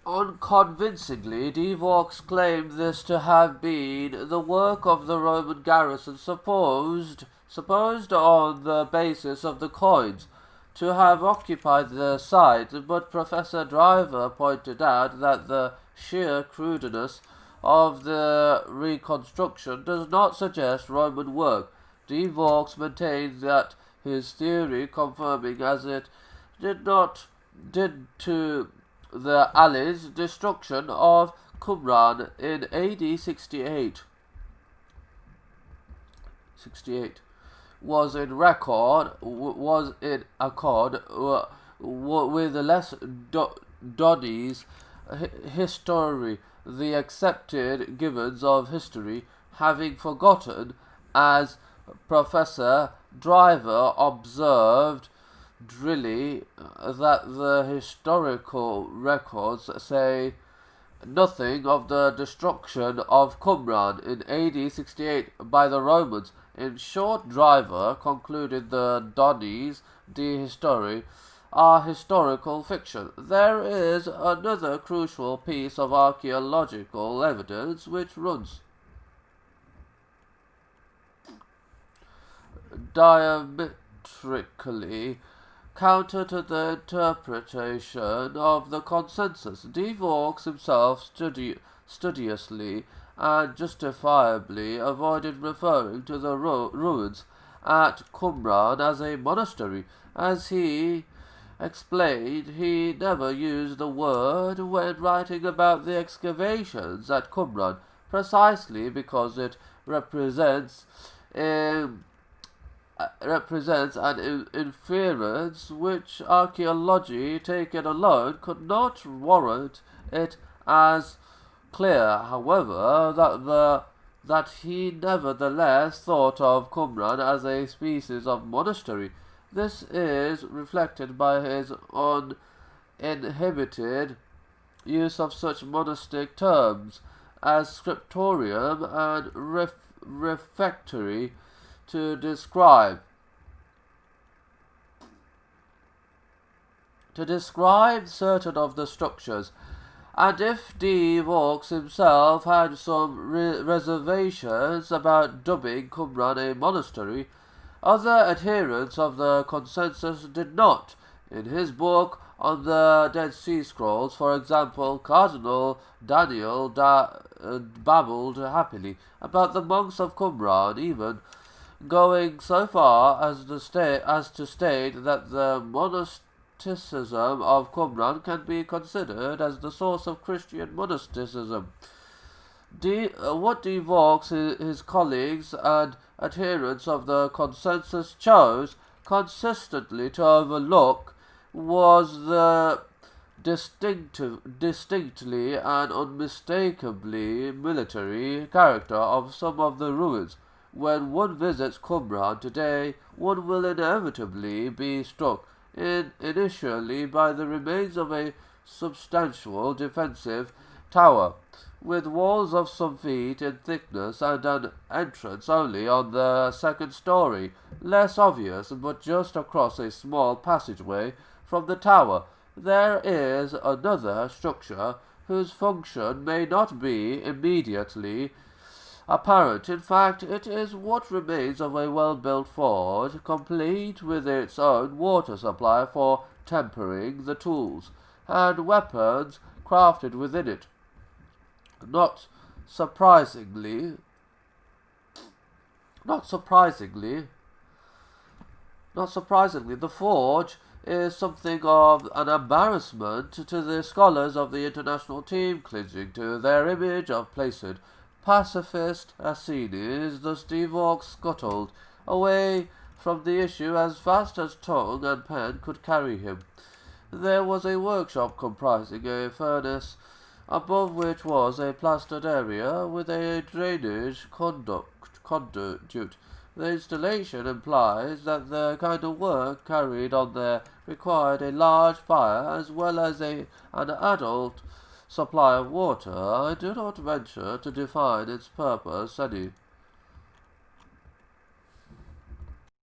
Unconvincingly, De Vaux claimed this to have been the work of the Roman garrison, supposed on the basis of the coins to have occupied the site, but Professor Driver pointed out that the sheer crudeness of the reconstruction does not suggest Roman work. De Vaux maintained that his theory, confirming as it did to the Ali's destruction of Qumran in AD 68, was in accord with Les Donny's history, the accepted Gibbons of history, having forgotten, as Professor Driver observed drily, that the historical records say nothing of the destruction of Qumran in AD 68 by the Romans. In short, Driver concluded the Donnies de History are historical fiction. There is another crucial piece of archaeological evidence which runs diametrically counter to the interpretation of the consensus. De Vaux himself studiously and justifiably avoided referring to the ruins at Qumran as a monastery. As he explained, he never used the word when writing about the excavations at Qumran, precisely because it represents an inference which archaeology taken alone could not warrant. It as clear, however, that he nevertheless thought of Qumran as a species of monastery. This is reflected by his uninhibited use of such monastic terms as scriptorium and refectory to describe certain of the structures. And if De Vaux himself had some reservations about dubbing Qumran a monastery, other adherents of the consensus did not. In his book on the Dead Sea Scrolls, for example, Cardinal Daniel babbled happily about the monks of Qumran, even going so far as to state that the monasticism of Qumran can be considered as the source of Christian monasticism. What De Vaux, his colleagues and adherents of the consensus chose consistently to overlook was the distinctly and unmistakably military character of some of the ruins. When one visits Qumran today, one will inevitably be struck initially by the remains of a substantial defensive tower, with walls of some feet in thickness and an entrance only on the second story, less obvious, but just across a small passageway from the tower. There is another structure whose function may not be immediately apparent. In fact, it is what remains of a well-built fort, complete with its own water supply for tempering the tools and weapons crafted within it. Not surprisingly, the forge is something of an embarrassment to the scholars of the international team, clinging to their image of placid pacifist Aeschines. Thus De Vaux scuttled away from the issue as fast as tongue and pen could carry him. There was a workshop comprising a furnace, above which was a plastered area with a drainage conduit. The installation implies that the kind of work carried on there required a large fire as well as an adult supply of water. I do not venture to define its purpose any